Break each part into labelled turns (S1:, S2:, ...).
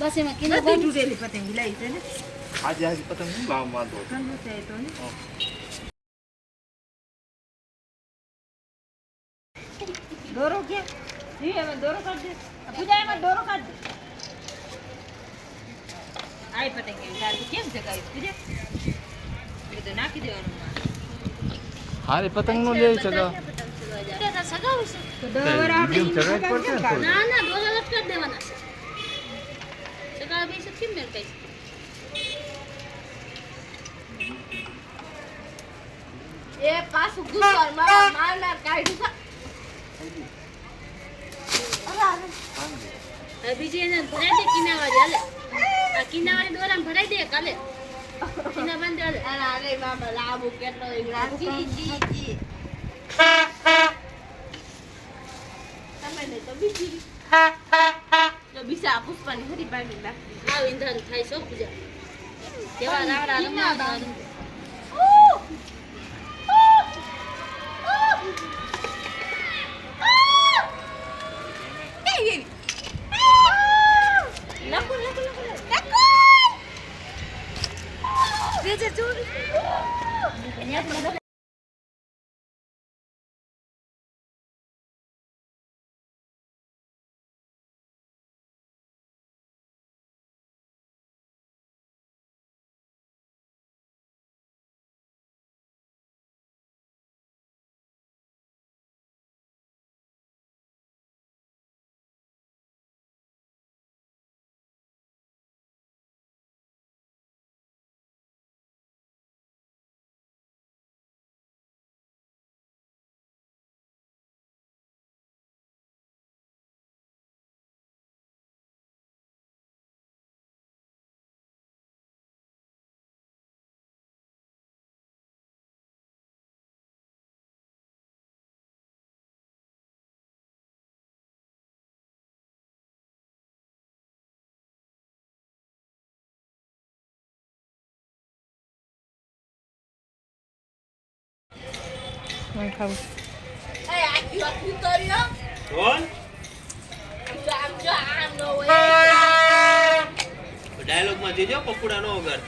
S1: બસ એમાં કિલો
S2: બધી તૂટેલી પતંગ લાવી છે ને
S3: આજે પતંગ નહીં ભાવ માંગો
S2: ઠંડુ થાય તો ને દોરો ક્યાં જી એમાં દોરો કાઢ દે પૂજા એમાં દોરો કાઢ દે આઈ પતંગ કેમ જગાવી પૂજા એ તો નાખી દેવાનું
S3: હારે પતંગ નો લે સગા
S1: સગાવું છે
S2: તો દોરા
S3: મીડિયમ ચગાવી પડશે ને થોડું.
S1: ના ના દોરા લટકાવી દેવાના છે સગા બે છે કેમ મેળ કઈ એ પાછું ગુસ્સો માર કાઢ્યું છે બીજી એને ભરાઈ દે કિનાવાળી હાલે આ કિનાવાળી દોરામાં ભરાઈ દે કાલે કિના બાંધે હાલે અરે બાબા લાબુ કેટલો જી તમે ને તો બીજી તો બીજા પુષ્પાની હરી ભાગી નાખી આ ઇંધારું થાય છો પૂજા કેવા રાવડા રમવા
S2: ખાવું
S3: કોણ ડાયલોગ માં જોજો પકોડા નો વગર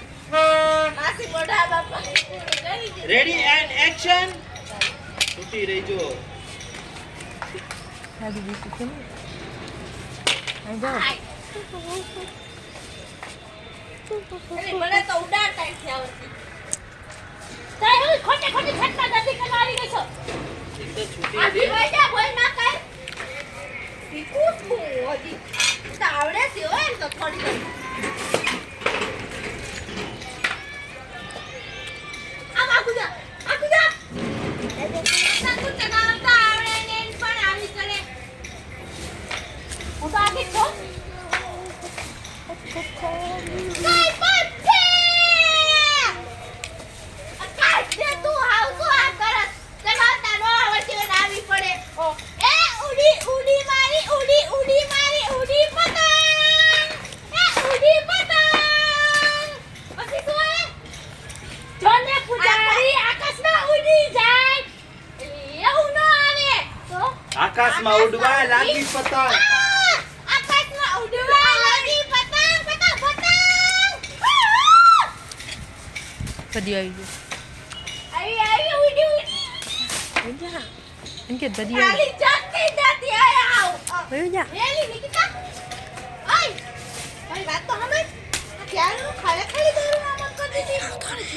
S3: રેડી એન્ડ એક્શન તૂટી રહીજો
S2: સાડી બીસી છે ને આઈ જાઓ
S1: મને તો ઉડાડતા છે આવતી તાય હું ખોટે ખોટે છટકા જતી કરવા આવી ગઈ છો
S3: એક તો છૂટી
S1: આ
S3: દે
S1: દીવાઈ બોલ ના કર ઠીકું છું હજી તાવડે છે હોય તો થોડી આ બાકુજા સાકુ ચગાવતા આવડે ને પણ આવી ચડે હું તો આગળ છો કઈ પછે અકાશે તું હાવ તો આ કરસ ચગાવતા નો આવડતી હોય ને આવી પડે એ ઉડી ઉડી મારી પતંગ એ ઉડી પતંગ પછી શું હે જોને પૂજારી આકાશમાં ઉડી જાય એવું ન આવે તો
S3: આકાશમાં ઉડવા લાગી પતંગ
S1: આકાશમાં ઉડવા લાગી પતંગ
S2: બધી આવી ગઈ
S1: આવી ઉડી
S2: જા એમ કે બધી
S1: ખાલી જાતી જાતી આવ
S2: આવી જા
S1: એલી નિકિતા આય મારી વાત તો સમજ ત્યારે હું ખાલી ખાલી દોરું આમ કરી દીધી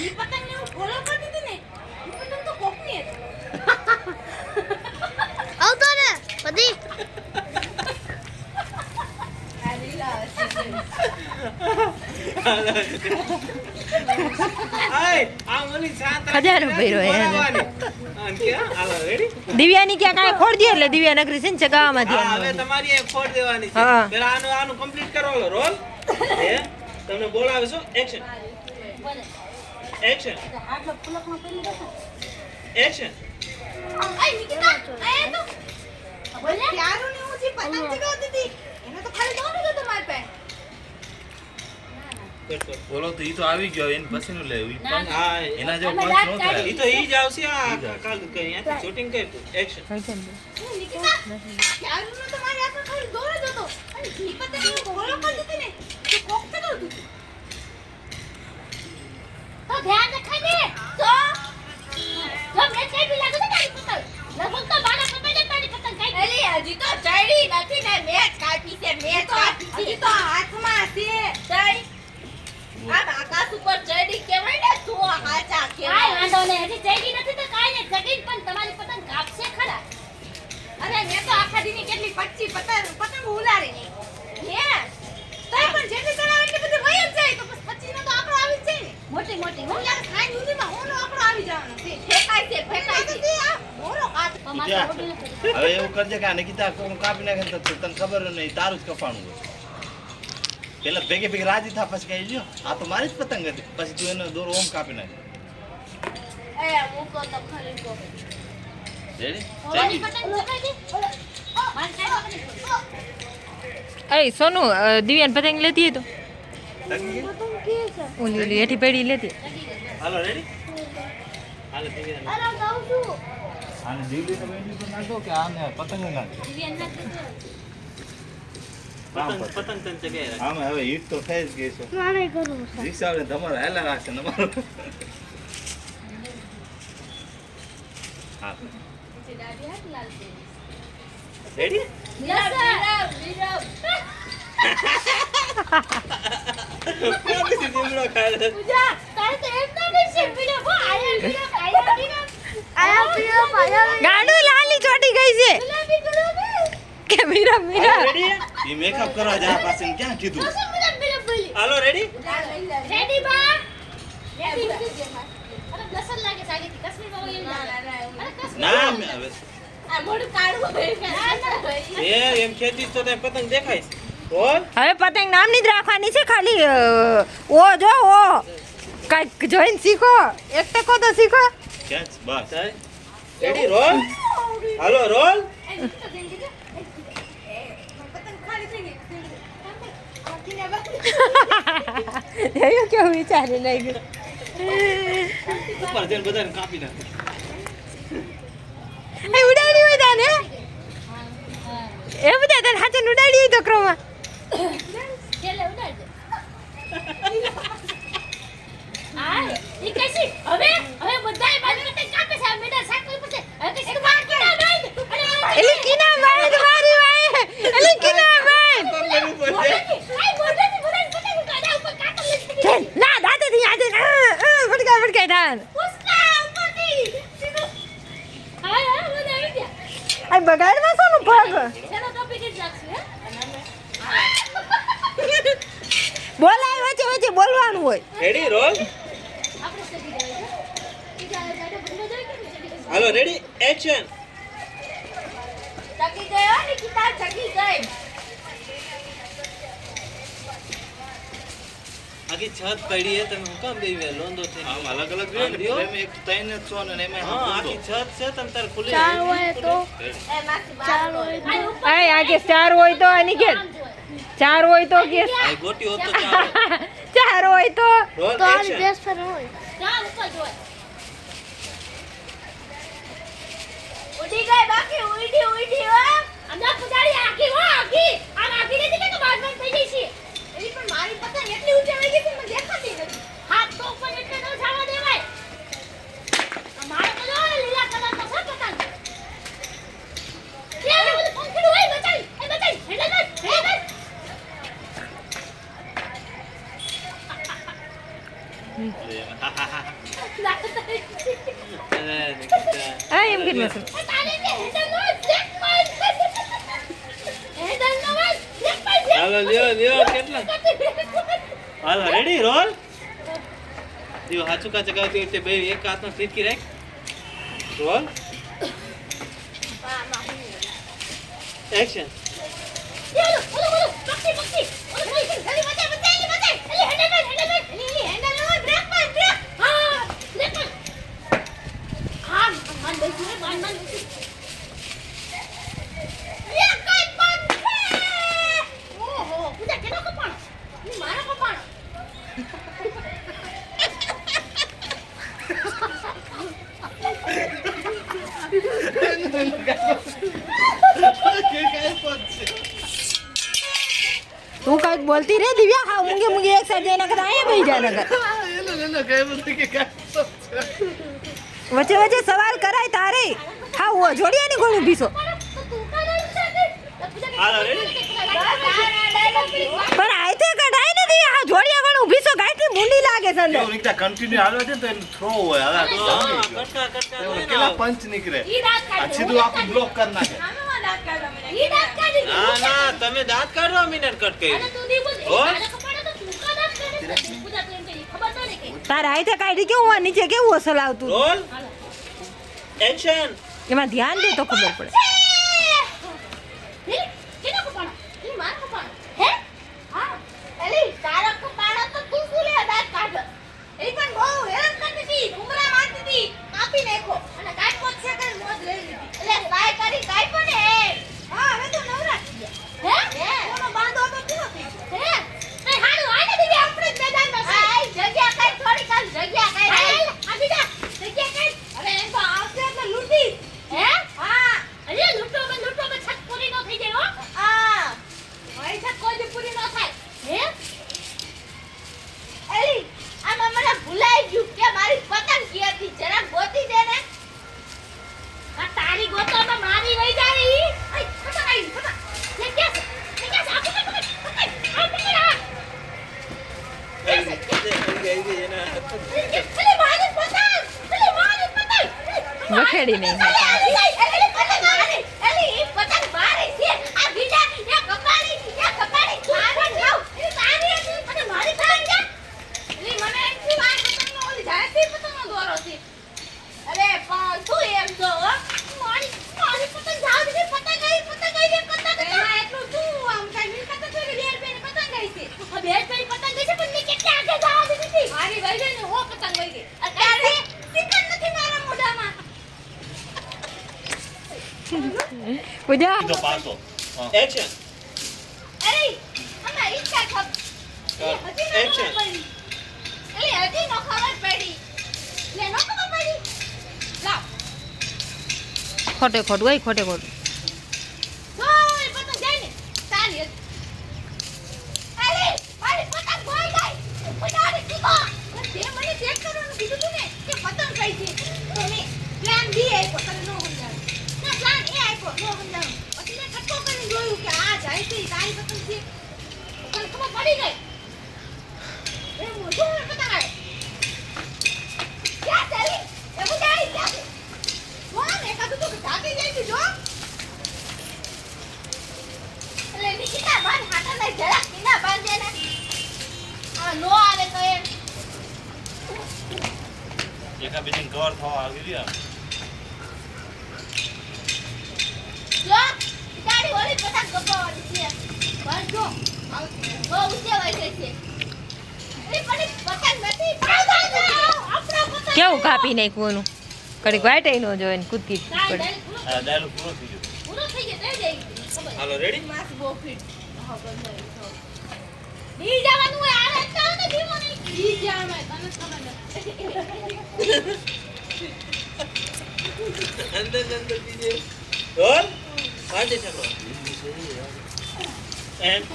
S1: ઈ પતંગ ને હું ફોલો કરી દીધી ને ઈ પતંગ તો કોકની હતી આવતો ને બધી
S3: આય આ ઓલી સાત
S2: ખજાનો ભર્યો હે એને.
S3: અને કે હાલો રેડી
S2: દિવ્યાની ક્યાં કાંઈ ખોડ દે એટલે દિવ્યા નગરી છે ને ચગાવવામાં
S3: હા હવે
S2: ધ્યાન
S3: તમારી એક ફોડ દેવાની છે
S2: હા.
S3: પેલા આનું કમ્પ્લીટ કરો રોલ હે તમને બોલાવે છો એક્શન એક્શન
S1: આટલો પુલકમાં પેલી બેઠા
S3: એક્શન
S1: આય નિકિતા આય તો બોલે ત્યારું ને હું જે પતંગ ચગાવતી હતી એને તો ખાલી દોરું જ હતું મારી પાસે
S3: બોલો તો ઈ તો આવી ગયો એને પછીનું લે ઈ પણ
S1: હા,
S3: એના જેવો
S1: અમે
S3: પંચ
S1: રાત
S3: નો
S1: કાઢી.
S3: થાય ઈ તો ઈ જ આવશે આ કાલ કઈ અહીંયાથી શૂટિંગ કર તું એક્શન
S1: નિકિતા ત્યારું ને તો મારી આંખમાં ખાલી દોરું જ હતો અને ઈ પતંગ ને ફોલો કરી દીધી ને તો હજી તો હાથમાં છે જઈ આ આકાશ ઉપર ચડી કેવાય ને તો હાચા
S2: કાંઈ
S1: કેવાય
S2: વાંધો નહીં. હજી ચડી નથી તો કાંઈ નહીં. ચડીને પણ તમારી પતંગ કાપશે ખરા.
S1: અરે મેં તો આખા દીની કેટલી 25 પતંગ ઉલાડી નહીં હે તોય પણ જેટલી ચડાવે એટલી બધી વહી જ જાય તો બસ 25 નો તો આંકડો આવી જ જાય ને
S2: મોટી મોટી
S1: હું યાર ખાઈ ઉધીમાં હોનો આંકડો આવી જવાનો છે ફેંકાય છે આ મોરો કાટ
S2: તો મારે તો ઓડી નથી.
S4: હવે એવું કરજે કે આને કીધા કોણ કાપી નાખે ને તો તને ખબર નહીં તારું જ કપાણું હોય પેલા ભેગે ભેગે રાજી થા પછી કહી જો આ તો મારી જ પતંગ હતી પછી તું એનો દોરો ઓમ કાપી નાખ
S1: એ મૂકો તો ખરી કો
S4: રેડી
S2: ઓલી પતંગ મુકાઈ દે. મારે કાંઈ ખબર નહીં.
S5: અરે સોનુ દિવ્યાન પતંગ લેતી તો ઓલી ઓલી હેઠી પેડી લેતી
S3: હાલો રેડી હાલો દિવ્યા
S1: અરે ગાઉં છું
S4: આને જીવલી તો વેલી તો નાખો કે આને પતંગ નાખ
S2: દિવ્યાને નાખી દે.
S3: પતંગ પતંગ તને જગ્યાએ રાખ.
S4: આમાં હવે ઈટ તો થઈ જ ગઈ છે રિક્ષા વાળે તમારે હેલા રાખશે ને તમારું હા
S1: દાદી હાથ લાલ છે
S3: રેડી
S1: વિરબ
S3: દીમડો ખાય છે.
S1: પૂજા તારે તો એમ ના દેશે વિરબ આયા વિરબ
S5: ગાડું લાલી ચોટી ગઈ છે
S1: ગુલાબી ગુલાબી
S5: કે મીરા મીરા
S3: રેડી
S4: એ મેકઅપ કરવા જા પાસે ને ક્યાં કીધું
S1: વિરબ બોલી
S3: હાલો રેડી
S2: રેડી બા.
S1: રેડી
S2: અરે લસણ લાગે સાગેથી કસમી બહુ એવી લાગે. અરે કસમી
S4: ના મેં હવે
S1: આ મોઢું કાઢવું હોય કે ના હોય
S3: એમ ખેંચીશ તો તને પતંગ દેખાય છે. બોલ
S5: હવે પતંગ નામની જ રાખવાની છે ખાલી ઓ જો ઓ કાંઈક જોઈને શીખો એક ટકો તો શીખો
S4: ક્યાં છે? બસ
S3: ચાલ. રેડી રોલ હાલો રોલ
S1: પતંગ ખાલી થઈ ગઈ આખીને બસ
S5: એવું કેવું વિચારી લઈ ગયું
S3: ઉપર જઈને બધાને કાપી નાખે
S5: એ ઉડાડી હોય તાને એ બધા તને હાથે ઉડાડી હોય તો ક્રોમાં
S2: છેલ્લે ઉડાડ દે. આ ઈ કશી હવે બધાય બાજુ પતંગ કાપે છે. આ મેડા સાકલ પડશે. હવે કશી વાર કિના નહીં.
S5: એટલે કિના બાય તમારી વાય એટલે કિના બાય
S2: આઈ મોઢેથી બધાય પતંગ કાઢા ઉપર કાકર લઈ
S5: ચલ ના દાદાથી આજે ફટકા ફટકા થાન
S2: પુષ્પા ઉપરથી સીધું. હા બધા આવી ગયા.
S5: આ બગાડમાં સોનું પગ
S2: ચલો ટોપિક જ રાખશું
S5: બોલાય વચ્ચે વચ્ચે બોલવાનું હોય
S3: રેડી રોલ
S2: આપણે સજી ગયા છે. બીજા ગાડો બંધ જાય કે સજી
S3: હાલો રેડી એક્શન
S1: જગી ગયો નિકિતા જગી ગઈ
S3: આખી છત પડી હે તમે હું કામ બેવી લોંદો થઈ
S4: આમ અલગ અલગ જોઈએ ને
S3: આમ
S4: એમ એક ત્રણ જ છો ને એમાં
S3: હા
S4: હા
S3: આખી છત છે તમ તાર ખુલે
S1: એ માસી બાર હોય
S5: આય આગે 4 હોય તો આની કે 4 હોય તો કે
S3: આ ગોટી હોત તો ચાલો
S5: 4 હોય તો
S3: રોલ એક્શન
S2: જા ઉપર જોય.
S1: ઉડી ગઈ બાકી ઉડી હો
S2: અંદર પુજારી આખી હો આખી. આ આખી નથી કે બાદ બાદ થઈ ગઈ છે.
S1: એની પણ મારી પતંગ એટલી ઊંચે વહી ગઈ છે મને દેખાતી નથી
S2: હાથ તો ઉપર એટલે ન જવા દેવાય. આ મારો તો જો લીલા કલર નો છે પતંગ. એ ઓલું પંખીડું હોય બચાઈ હેડે
S5: આ એમ કે મસલ
S3: હાલો લ્યો કેટલા હાલો રેડી રોલ દીવો હાચું કા ચગાવતી વખતે બે એક હાથમાં ફીટકી રાખ રોલ એક્શન
S5: તું કઈક બોલતી રે દિવ્યા હા મૂંગે મૂંગે એક સાઈડ જઈને કદા અહીંયા બેહી જા નગર વચ્ચે વચ્ચે સવાલ કરાય તારે હા ઓ જોડિયા ની ઘોડું પીસો
S3: હાલો રેડી
S5: અંદર
S4: કેવું નીકળે કન્ટિન્યુ હાલવા છે ને તો એનું થ્રો હોય હવે આ તો
S3: હા,
S4: સમજી ગયો.
S3: કટકા કટકા
S4: તો
S3: થાય ને
S4: કેટલા
S3: આવું.
S4: પંચ નીકળે
S2: ઈ દાંત
S4: આ
S2: કાઢે,
S4: સીધું આખું બ્લોક કરી નાખે
S1: આમાં દાંત કાઢવા મને
S2: ઈ દાંત કાઢી દે.
S3: ના ના તમે દાંત કાઢો મિનિટ કટ
S2: અને
S3: કરી
S2: તું દી બોલ,
S3: હો?
S2: ઈ દાંત કપાડે તો તું કા દાંત કાઢે છે? તું બધા તો એમ કહી, ખબર તો નહીં કે.
S5: તારા હાથે કાઢી કેવું આ નીચે કેવું અસલ આવતું
S3: રોલ
S2: હાલો.
S3: એક્શન
S5: એમાં ધ્યાન દે તો ખબર પડે
S2: હે? કેનો કપાણો? ઈ મારો કપાણો. હે?
S1: હા એલી તારો કપાળો તો તું શું લે દાંત કાઢ એ પણ બહુ હેરાન કરતી હતી ઉમરા મારતી હતી કાપી નાખો અને કાઢવો જ છે કે મોજ લઈ લીધી એટલે કાય કરી કાઈ પણ હા હવે તો નવરા થઈ ગયા હે કોનો બાંધો તો પૂરો થઈ ગયો
S2: હે? એ હારું, આને દીદી આપણે જ મેદાનમાં છે.
S1: આ જગ્યા કાઈ થોડી કાલ જગ્યા કાઈ
S2: હાલ, આ બીજા જગ્યા કઈ?
S1: અરે એમ તો આવશે એટલે લૂંટી
S2: હે?
S1: હા
S2: અરે લૂંટો માં છત પૂરી ન થઈ જાય હો.
S1: આ
S2: મારી છત કોઈ દી પૂરી ન થાય. હે?
S1: એલી આમાં મને ભૂલાઈ ગયું કે મારી પતંગ કી હતી જરાક ગોતી દે ને
S2: આ તારી ગોતોમાં મારી વઈ જાય ઈ. આય, પતંગ આઈ, પતંગ. જગ્યા છે, જગ્યા છે. આ પકડ, પકડ. આ પકડ, આ.
S3: આવી ગઈ એના
S2: અરે મારી પતંગ! અરે મારી પતંગ!
S5: વખેડી નહીં
S1: એલી પતંગ મારી એલી ઈ પતંગ મારી છે આ બીજા એ કપાળી ખાવા જાવ એ તારી હતી અને મારી પતંગ છે એલી મને એમ થયું આ પતંગનો ઓલી જાતી પતંગનો દોરો છે અરે પણ તું એમ જો હો
S2: મારી પતંગ જાવ દીધી, પતંગ આઈ ને પતંગ.
S1: એમાં એટલું તું આમ કઈ મિલકત જ હોય કે બેન પતંગ ગઈ છે
S2: આ બે પેરી પતંગ ગઈ છે પણ મેં કેટલા આગળ જવા દીધી હતી.
S1: મારી વઈ ગઈ ને હો પતંગ વઈ ગઈ અત્યારે સિકન નથી મારા મોઢામાં
S5: પૂજા
S4: તો પાછો હા.
S3: એક્શન
S1: અરે આમાં ઈચ્છા ખબર હજી ન
S3: Action.
S1: ખબર પડી એલી હજી ન ખબર પડી લે ન ખબર પડી લાવ
S5: ખોટે ખોટું હોય ખોટે ખોટું
S1: ઓય પતંગ જાય ને ચાલી હતી અરે મારી પતંગ ગોઈ ગઈ પટાડી દીધો તે મને ચેક કરવાનું કીધું તું ને કે પતંગ કઈ છે તો મેં પ્લાન બી આપ્યો તને નો સમજાવ્યું ના પ્લાન એ આપ્યો નો સમજાવ્યું પછી મેં કટકો કરીને જોયું કે આ જાય છે ઈ તારી પતંગ છે તને ખબર પડી ગઈ એ મોઢું ને પતંગ આવે ક્યાં ચાલી એ બધા આવી ગયા છે કોણ એકાદું તો ઢાકી જાય છે જો એટલે નિકિતા બાંધ હાટા લઈ જરા કિના બાંધે ને આ નો આવે તો એમ
S4: એકા બીજી કવર થવા આવી રહ્યા
S1: જો તારી ઓલી પતંગ કપાવાની છે બસ જો બહુ ઊંચે વહી ગઈ છે એ પણ પતંગ નથી આપણો પતંગ
S5: કેવું કાપી નાખ્યું એનું કડીક વાઈટ ન જોઈને કૂદકી
S2: કાંઈ
S5: પડે
S2: ડાયરેક્ટ પૂરો-
S4: આ ડાયલોગ પૂરો થઈ ગયો
S2: પૂરો થઈ ગયો તો જઈ ખબર.
S3: હાલો રેડી
S1: માસ બહુ ફિટ હા બંધ
S2: ઈ જવાનું હોય આ રસ્તા ને જીવો નહીં.
S1: ઈ જાણ તને ખબર નથી
S3: અંદર અંદર બીજે રોલ વાજે ચલો એન્ડ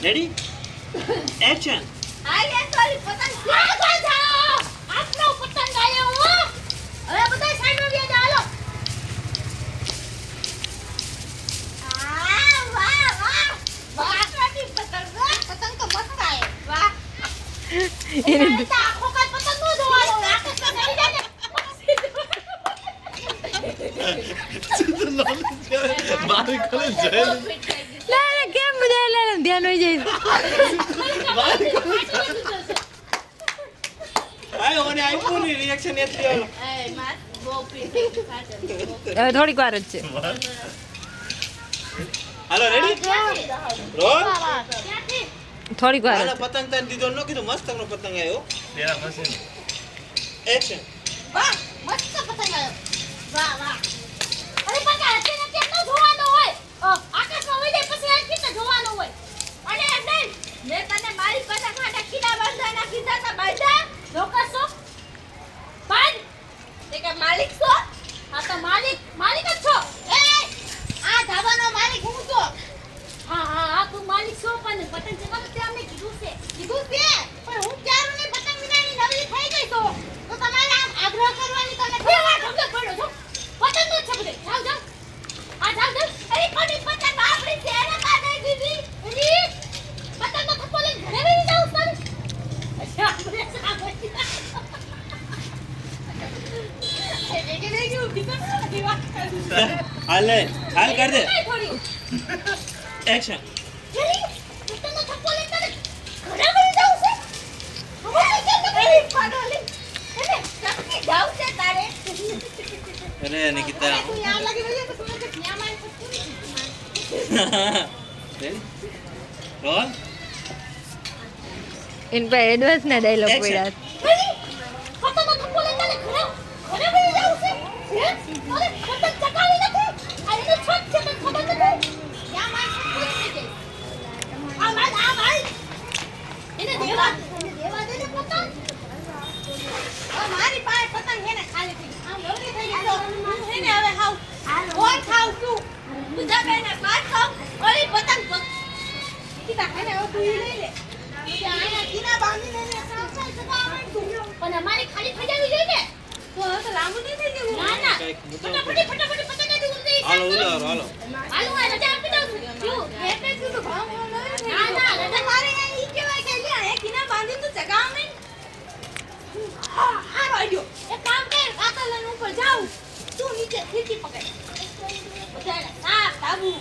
S3: રેડી એક્શન
S1: આ લે તારી પતંગ છે
S2: આગળ જાઓ. આપણો પતંગ આયો હો. હવે બધા સાઈડમાં બેસી જાઓ, હાલો.
S1: આ વાહ વાહ વાહ પતંગ પતંગ તો મસ્ત આયે વાહ
S5: એને
S2: આ તો આખો કાંઈ પતંગ નો જોવાનો હોય. આખો તો થઈ જાય ને.
S4: મારી કોલે જય
S1: બહુ ફિટ થઈ ગઈ
S5: લે લે, કેમ બધા લે લે, ધ્યાન હોય જાય
S3: આયો અને આપ્યું ની રિએક્શન એટલી આલો
S1: એ માસ બહુ ફિટ થઈ ગઈ સાચે
S5: હવે થોડીક વાર જ છે
S3: હાલો રેડી રોલ
S2: ક્યાંથી?
S5: થોડીક વાર જ
S3: આનો પતંગ તને દીધો ન કીધું મસ્ત નો પતંગ આવ્યો
S4: તેરા પછી
S3: એક્શન
S1: વાહ મસ્ત પતંગ આયો વાહ વાહ
S2: અરે પણ કાંઈ અત્યારે કેમ નો જોવાનો હોય? આકાશમાં ઉડી જાય પછી આ રીતે જોવાનો હોય.
S1: અને એમ નહીં મેં તને મારી પતંગ માટે કીડા બાંધવાના કીધા તા બાંધા
S2: ચોક્કસ છો? બાંધ.
S1: તે કે માલિક છો
S2: આ તો માલિક જ છો.
S1: એ આ ધાબાનો માલિક હું છો
S2: હા, તું માલિક છો પણ પતંગ ચગાવવાનું તે અમને કીધું છે.
S1: કીધું છે પણ હું ક્યારની પતંગ વિનાની નવરી થઈ ગઈ તો તમારે આમ આગ્રહ કરવાની તને
S2: બે વાર સમજ પડ્યો છો. પતંગ નો
S3: હાલે હાલ કર દે
S2: કઈ થોડી
S3: એક્શન
S2: જેરી પતંગનો થપ્પો લઈને તને ઘરે વળી જાઉં છે હવે કે તકલીફ પાડો લે એને ચકની જાવ છે તારે
S3: અરે નિકિતા
S1: તું યાર લાગી રહી તો તું કે ન્યા મારી સત્તુ
S3: રેડી રોલ
S5: ઇન પર એડવાન્સ ના ડાયલોગ
S3: Action.
S5: પડ્યા
S2: જેરી પતંગનો થપ્પો લઈને તને ઘરે વળી જાઉં છે હે અરે પતંગ ચકાવી નથી આ એનો છોટ છે તને ખબર નથી
S1: ન્યા મારી સત્તુ થઈ ગઈ
S2: આ ભાઈ એને દેવા
S1: દેવા દે ને પતંગ હવે મારી પાસે પતંગ હે ને ખાલી થઈ આમ લોટી થઈ ગઈ તો હું હે ને હવે હાવ કોણ ખાવ તું પૂજા બેને પાસ ખાવ ઓલી પતંગ કીધા હે ને હવે તું ઈ લઈ લે કે આયા કીના બાંધી લઈને સાવસાઈ સગાવણ તું
S2: પણ અમારી ખાલી થઈ જવી જોઈએ ને
S1: તો હવે તો લાંબુ નહીં થઈ ગયું
S2: ના ના
S3: કઈક મુદ્દો
S2: ફટાફટ પતંગ કાઢી ઉંદરી
S3: હાલો ઉલારો હાલો
S2: હાલો આ રજા આપી દઉં છું જો
S1: એટલે તું તો ભાવ ભાવ લઈ લે
S2: ના ના રજા
S1: મારે અહીં ઈ કહેવાય કે લ્યા હે કીના બાંધી તું સગાવણ હા હારો આડ્યો એક કામ કર કાતર લઈને ઉપર જાવ તું નીચે ખીચી પકડ બધાને સાફ તાબુ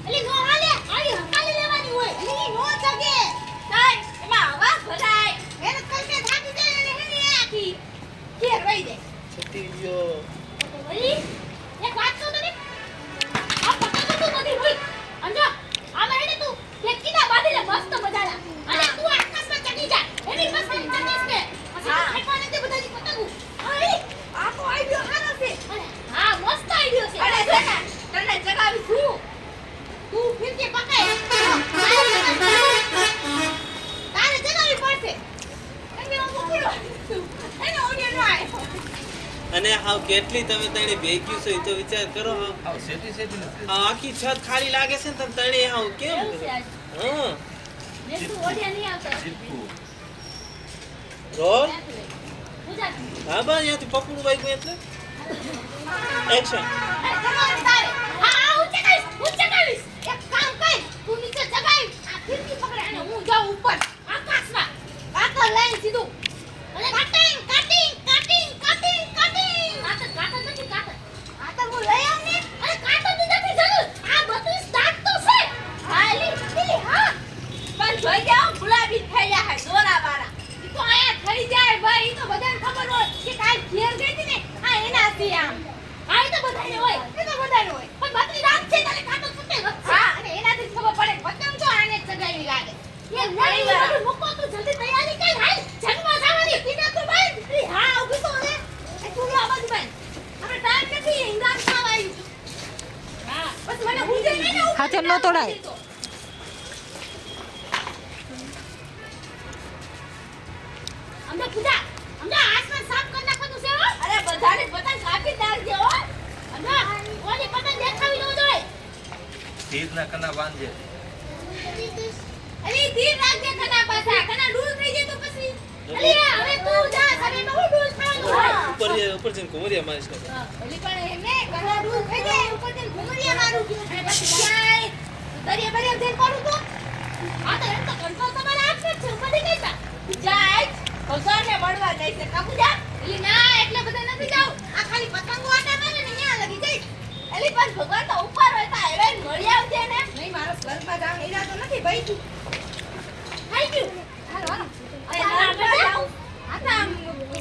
S2: એલી નો હાલે આડી હકાલી લેવાની હોય
S1: ઈ નો જગે તાઈ એમાં આવાજ ભરાય એને કલકે થાકી જાય ને હેની આખી ઘેર રહી દે
S3: છૂટી ગયો
S2: ઓલી એક વાત કહું તને આ પતંગ તો નથી હોય અંજો આમાં હેને તું ફેંકીના બાંધી લે મસ્ત મજાના અને તું આકાશમાં ચડી જા એની મસ્ત ચડીશ ને પછી
S1: હા.
S2: ફેંકવાને તે બધાની પતંગો
S1: આ તો આઈડિયો સારો છે
S2: અને હા મસ્ત આઈડિયો છે
S1: અરે છે ને તને જગાવી છું તું ફીરકી પકડ તારે જગાવી પડશે એને હું પૂરો એને ઓડિયો નો આય
S3: અને હાવ કેટલી તમે તણે ભેગ્યું છો એ તો વિચાર કરો હાવ
S4: આવ સેટી સેટી નથી
S3: આ આખી છત ખાલી લાગે છે ને તમે તણે હાવ કેમ
S2: એવું છે આજ.
S3: હા
S2: મેં તું ઓડિયા નહીં આવતા
S4: જીપકુ
S3: રોલ
S2: પૂજા
S3: હા બા અહીંયાથી પકડું બાઈક એટલે એક્શન
S1: જગાવી તારે
S2: હા હું ચકાવીશ
S1: એક કામ કર તું નીચે જગાવી આ ફીરકી પકડે અને હું જાઉં ઉપર
S2: આકાશમાં
S1: કાતર લઈને સીધું
S2: અને
S1: cutting cutting cutting cutting cutting
S2: કાતર નથી કાતર
S1: કાતર હું લઈ આવું ને
S2: અરે કાતરની નથી જરૂર આ 32 દાંત તો છે
S1: હાલી હા પણ જોઈ જાવ ગુલાબી થઈ ગયા હે દોરા વાળા ઈ તો આયા થઈ જાય ભાઈ ઈ તો બધાને ખબર હોય કે કાલ ઘેર ગઈ હતી ને આ એના છે આમ
S2: આ તો બધાને હોય
S1: એ તો બધાને હોય
S2: પણ 32 દાંત છે તારે કાતર ફૂટે વધશે
S1: હા અને એનાથી જ ખબર પડે પતંગ તો આને જ સગાવી લાગે
S2: એ નહીં બધું મૂકો તું જલ્દી તૈયારી કર હાલ જન્મ થવાની
S1: કીધા તો ભાઈ હા ઉભી તો ને એ તું આ બાજુ ભાઈ આપણે ટાઈમ નથી હિંગાણ ખાવા આવ્યું
S2: હા
S1: બસ મને ઉજે નહીં ને ઉપર
S5: હાથે ન તોડાય.
S2: અમને પૂજા અમને આસમાન સાફ કરી નાખવાનું છે હો
S1: અરે બધાને પતંગ કાપી નાખજે હો
S2: અમને ઓલી પતંગ દેખાવી ન જોઈએ
S4: તીરના કના બાંધજે
S1: અરે ધીર રાખજે કના પાછા કના ડૂલ થઈ જાય તો પછી
S2: અલી હવે તું જા શરીરમાં હું ડૂલ થવાનું હોય
S3: ઉપર જઈને કુંવરિયા મારીશ ને
S1: ઓલી પણ એમને કના ડૂલ થઈ જાય ઉપર થી ઘુમરિયા મારું અને પછી જાય દરિયા બરિયા જઈને કરું તો
S2: આ તો એમ તો કંટ્રોલ તમારા હાથમાં જ છે ઉપર નહીં કહેતા
S1: જાય ભગવાનને મળવા જાય છે કાપુ જા એલી ના એટલે બધા નથી જાવ આ ખાલી પતંગો આટા મારે ને ત્યાં લગી જાય એલી પણ ભગવાન તો ઉપર હોય તો હવે મળી આવજે ને નહીં મારો સ્વર્ગમાં જાવ ઈરાદો નથી ભાઈ તું
S2: થઈ ગયું
S1: હાલો હાલો
S2: અરે આગળ જાઓ.
S1: આ તો આમ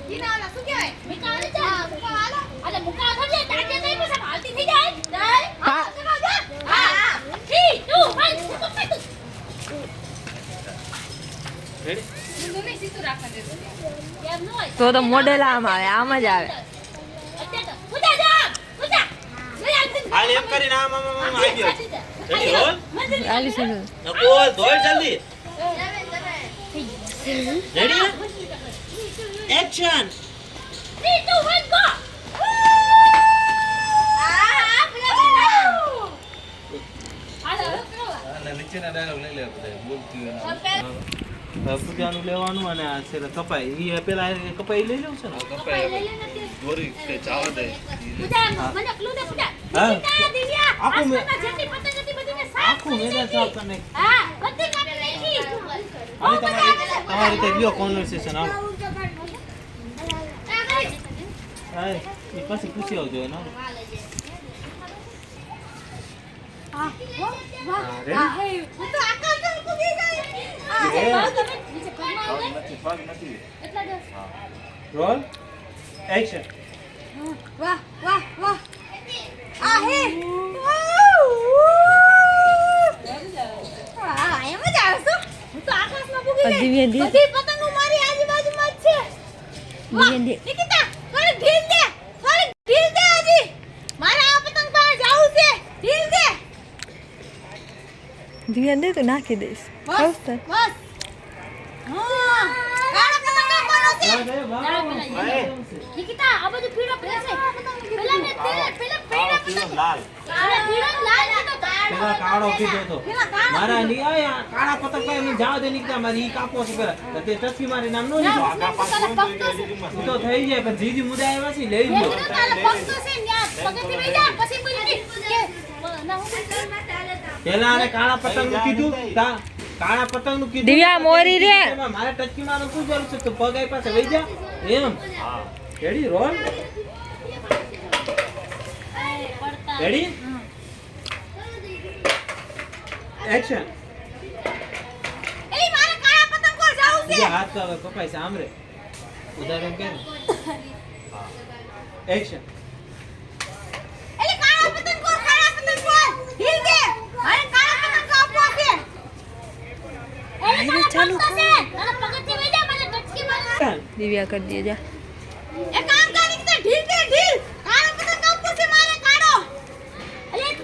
S1: કિનારા શું કહેવાય
S2: મિકાલે જા
S1: હા, મુકા હાલો.
S2: અલે મુકા થજે તાજે નહીં પછી હાલતી થઈ જાય જાય
S5: હા.
S1: ચલો જા
S2: હા
S1: હા
S2: 3 2 1 મુકો તું
S3: રેડી
S1: ઊંધું નહીં સીધું રાખવા દેજો
S2: કેમ ન હોય
S5: તો મોડેલ આમ આવે આમ જ આવે
S2: અત્યારે તો પૂજા જા પૂજા લઈ આવજે
S3: હાલ એમ કરીને આમ આમ આમ આમ આવી ગયો રેડી રોલ
S5: આલી છે
S3: નકોલ ધોઈ જલ્દી રેડી એક્શન
S2: 3 2 1 ગો હાલો કરો
S4: અને નીચેના ડાયલોગ લઈ લે બધા બોલતી હોય
S3: પૂજાનું લેવાનું અને આ છે કપાઈ એ પેલા કપાઈ લઈ લેવું છે ને
S4: કપાય દોરી કે ચાવ દે
S2: પૂજા મને ક્લુ દે પૂજા
S3: હા.
S2: દીકરા દિવ્યા
S3: આખું મેં-
S2: આસમાનના જેટલી પતંગ હતી બધીને સાફ
S3: આખું
S2: કરી
S3: મેદાન
S2: નાખી.
S3: સાફ કરી નાખ્યું.
S2: હા બધી કાપી નાખી
S3: હવે તમારી રીતે ગયો કોન્વર્સેશન આવો હા એ પછી પૂછી આવજો એનો
S1: વાહ વાહ
S3: હા, ready?
S1: આ હે હું તો આકાશમાં કૂદી ગઈ આ હે
S3: Yeah.
S2: પગ હવે નીચે પગમાં આવે ને?
S4: પગ નથી
S2: એટલા જ
S3: રોલ એક્શન
S1: વાહ વાહ વાહ આ હે આ એમ જ આવે છે હું તો આકાશમાં કૂદી ગઈ
S5: ધીમે ધીમે.
S1: બધી પતંગો મારી આજુબાજુમાં જ છે વાહ
S5: ધીમે ધીમે.
S1: નિકિતા થોડી ઢીલ દે હજી મારે આ પતંગ પાસે જાવું છે ઢીલ દે
S5: ધ્યાન દે તો નાખી દઈશ
S1: બસ
S5: આવશે.
S1: બસ હા કાળા પતંગ કાપવાનો છે
S2: નિકિતા આ બધું પીળો પેલા છે પેલા ને પેલા
S4: પીળો લાલ
S2: પેલા પીળો લાલ કીધો
S3: પેલા કાળો કીધો તો
S1: પેલા કાળા
S3: મારા ની આ કાળા પતંગ કઈ મને જાવ દે નીકળ્યા મારી ઈ કાપો છે પેલા તો તે ચસ્કી મારી નામ નો લીધો
S4: આગા પાછું તો એ
S3: ઈ તો થઈ જાય પણ જીજી મુદા આવ્યા છે લઈ લ્યો પેલા આને કાળા પતંગ નું કીધું કાળા પતંગ નું કીધું
S5: દિવ્યા મોરી રે.
S3: એમાં મારે ટચકી મારવાનું શું જરૂર છે તું પગ આઈ પાસે વઈ જા એમ
S4: હા
S3: રેડી રોલ રેડી એક્શન
S1: એલી મારે કાળા પતંગ પર જાવું છે
S3: બીજા હાથ તો હવે કપાય છે આમ રે ઉદાહરણ કે એક્શન
S1: એલી કાળા પતંગ પર ઢીલ દે મારે કાળા પતંગ કાપવો છે
S5: દિવ્યા કરી દે જા.
S1: એ કામ કર નિકિતા ઢીલ દે ઢીલ કાળો પતંગ કાપવો છે મારે કાળો એલી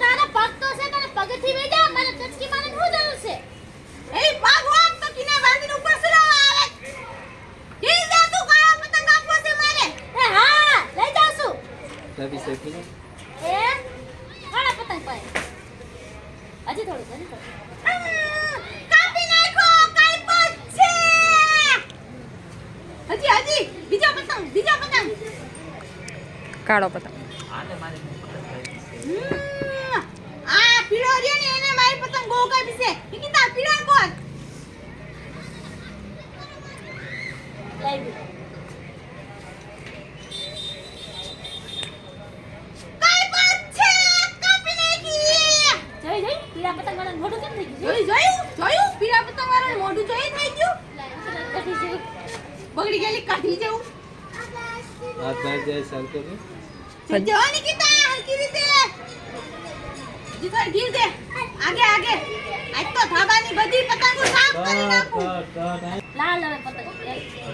S1: ભાગ વાગ તો કિના બાંધીને ઉપર સુરાવા આવે ઢીલ દે તું કાળો પતંગ કાપવો છે મારે
S3: તબી સેફી ને
S2: હજી થોડું
S1: કાપી નાખો કાપ્યો છે હજી બીજો પતંગ
S5: કાળો પતંગ.
S1: આ પીળો રહ્યો ને એને મારી પતંગ બહુ કાપી છે નિકિતા પીળો કોણ કાપ્યો છે કાપી નાખી
S2: પીળા પતંગ વાળા મોઢું કેમ થઈ ગયું
S1: જોયું પીળા પતંગ વાળાનું મોઢું જોઈ થઈ ગયું બગડી ગયેલી કાઢી જવું
S3: હાથ બાર જાય સરકો ને
S1: જો નિકિતા હલકી રીતે જીતર ગીર દે આગે આજ તો ધાબાની બધી પતંગો સાફ કરી નાખું
S2: લાલ હવે પતંગ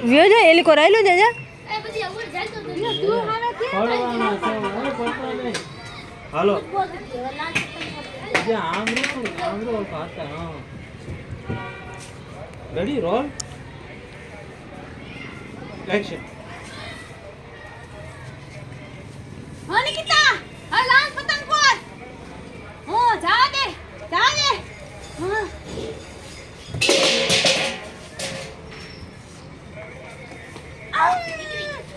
S5: વ્યો જો એલી કો રાયલું દે જા.
S2: એ બધી અમુલ જાય તો
S1: તું હારે કે
S3: ફળવાના છે હવે પડતા નહીં હાલો
S2: બોલ હવે લાલ પતંગ
S3: જે આમરો ખાતા હા રેડી રોલ એક્શન
S1: હા નિકિતા હા લાલ પતંગ પર હો જા દે હા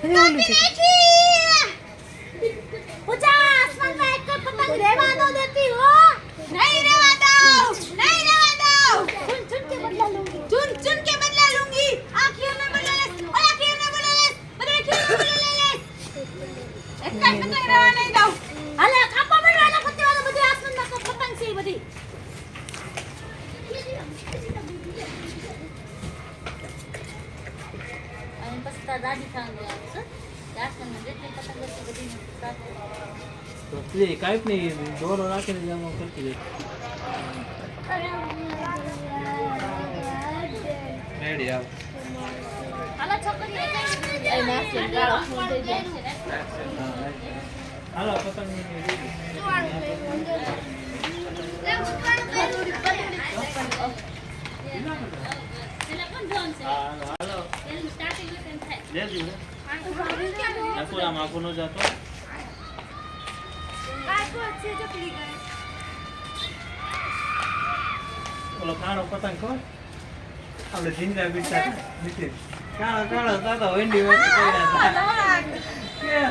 S5: ઓલું છે.
S2: પૂજા આસમાનમાં એક પતંગ રહેવા દો દેતી હો
S1: નહીં રહેવા દઉં
S2: चुन चुन के बदला लूंगी
S1: चुन चुन के बदला लूंगी आँखियों में बदला ले आँखियों में बदला ले बदला क्यों में बदला ले एक का पतंग रहवा नहीं दઉં
S2: હાલે કાપા બેડવાના પત્તે વાળો બધી આસમાનમાં તો પતંગ છે ઈ બધી અને પછી તાર દાદી ખાંગે આવશે આસમાનમાં જેટલી પતંગ હતી બધી સાફ
S3: તો પ્લે કાઈપ નહીં દોરો રાખીને જામો કરતી રહે રેડી આવ
S2: હાલો છોકરી એ નાખી
S3: હાલો પતંગ હાલો લે દીધું નકોલા માખો નો જાતો ઓલો કાળો પતંગ કોણ આપણે જીંદરા બીટા નીચે કાળો કાળો દાદા વેંડી વચ્ચે પડ્યા હતા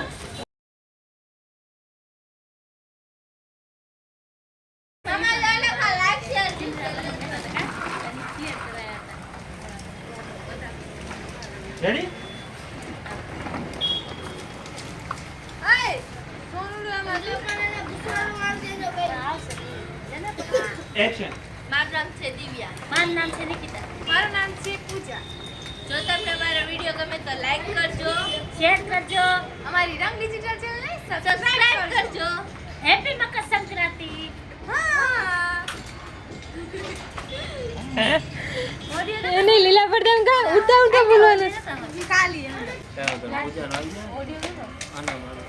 S3: રેડી
S1: સોનું રે માં દુકાને બુસરાનું માર દેજો ભાઈ
S3: એક્શન.
S1: મારું નામ છે દિવ્યા.
S2: મારું નામ છે નિકિતા.
S1: મારું નામ છે પૂજા. જો તમને અમારો વિડીયો ગમે તો લાઈક કરજો,
S2: શેર કરજો.
S1: અમારી રંગ ડિજિટલ ચેનલને સબસ્ક્રાઇબ કરજો.
S2: હેપી મકર સંક્રાંતિ.
S1: હા.
S5: એને લીલા પડદામ કા ઉતા બોલવાનું
S1: કાલી
S3: ચાલો તમે પૂજાનો આવી જાય. આના મારો